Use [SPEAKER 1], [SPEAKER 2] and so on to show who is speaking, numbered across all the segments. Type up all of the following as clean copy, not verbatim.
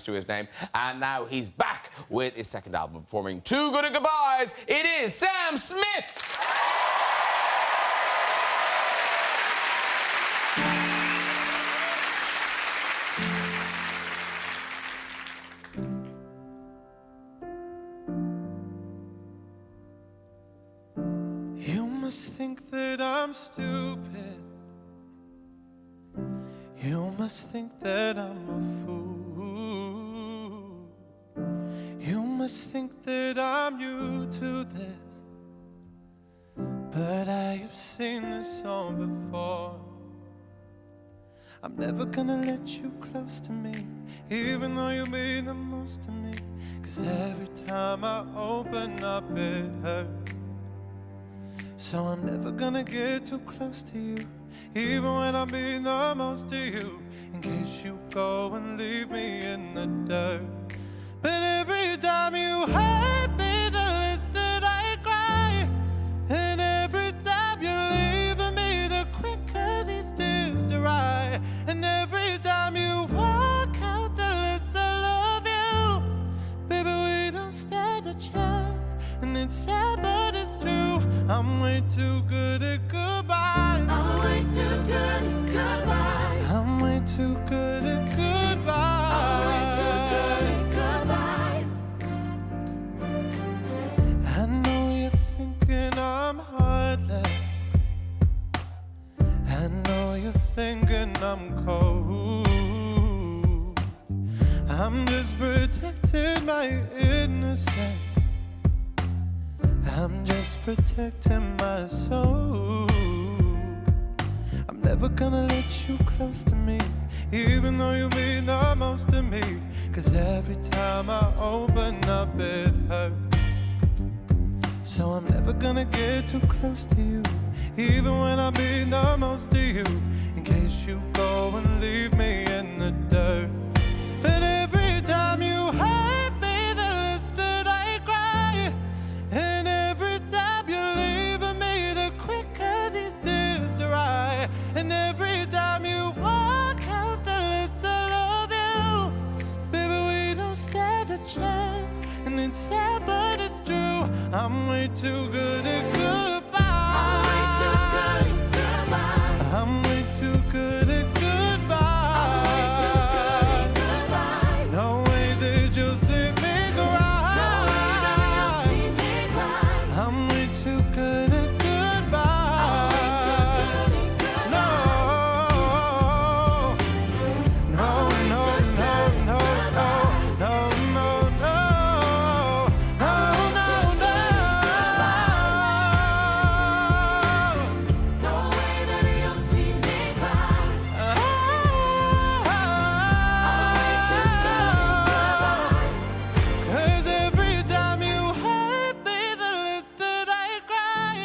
[SPEAKER 1] to his name, and now he's back with his second album, performing Too Good at Goodbyes. It is Sam Smith!
[SPEAKER 2] You must think that I'm stupid. You must think that I'm a fool. You must think that I'm new to this, but I have seen this song before. I'm never gonna let you close to me, even though you mean the most to me. 'Cause every time I open up it hurts. So I'm never gonna get too close to you, even when I mean the most to you, in case you go and leave me in the dirt. But every time you hurt me, the less that I cry. And every time you're leaving me, the quicker these tears dry. And every time you walk out, the less I love you. Baby, we don't stand a chance, and it's sad but it's true. I'm way too good at goodbyes.
[SPEAKER 3] I'm way too good at goodbyes.
[SPEAKER 2] I'm way too good at goodbyes.
[SPEAKER 3] I'm way too good at goodbyes.
[SPEAKER 2] I know you're thinking I'm heartless. I know you're thinking I'm cold. I'm just protecting my innocence. I'm just protecting my soul. I'm never gonna let you close to me, even though you mean the most to me. 'Cause every time I open up it hurts. So I'm never gonna get too close to you, even when I mean the most to you, in case you go and leave me in the dirt. But every time you hurt me, the less that I cry. And every time you're leaving me, the quicker these tears dry. And every time you walk out, the less I love you. Baby, we don't stand a chance, and it's sad but it's true. I'm way too good at goodbye.
[SPEAKER 3] I'm way too good at goodbyes.
[SPEAKER 2] I'm way too good at goodbye.
[SPEAKER 3] I'm way too good at goodbyes.
[SPEAKER 2] No way that you'll see me cry.
[SPEAKER 3] No way that you'll see me cry.
[SPEAKER 2] I'm way too good at goodbye.
[SPEAKER 3] I'm way too good at goodbyes.
[SPEAKER 2] No, no, no, no, no, no, no, no, no, no, no,
[SPEAKER 3] No way that you'll see me cry. I'm way too good at goodbyes.
[SPEAKER 2] 'Cause every time you hurt me, the less that I cry.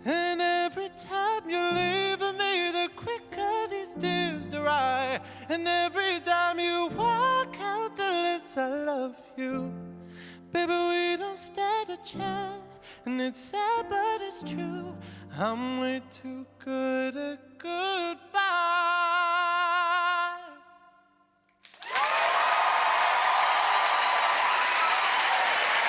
[SPEAKER 2] And every time you're leaving me, the quicker these tears dry. And every time you walk out, the less I love you. Baby, we don't stand a chance, and it's sad but it's true. I'm way too good at goodbye.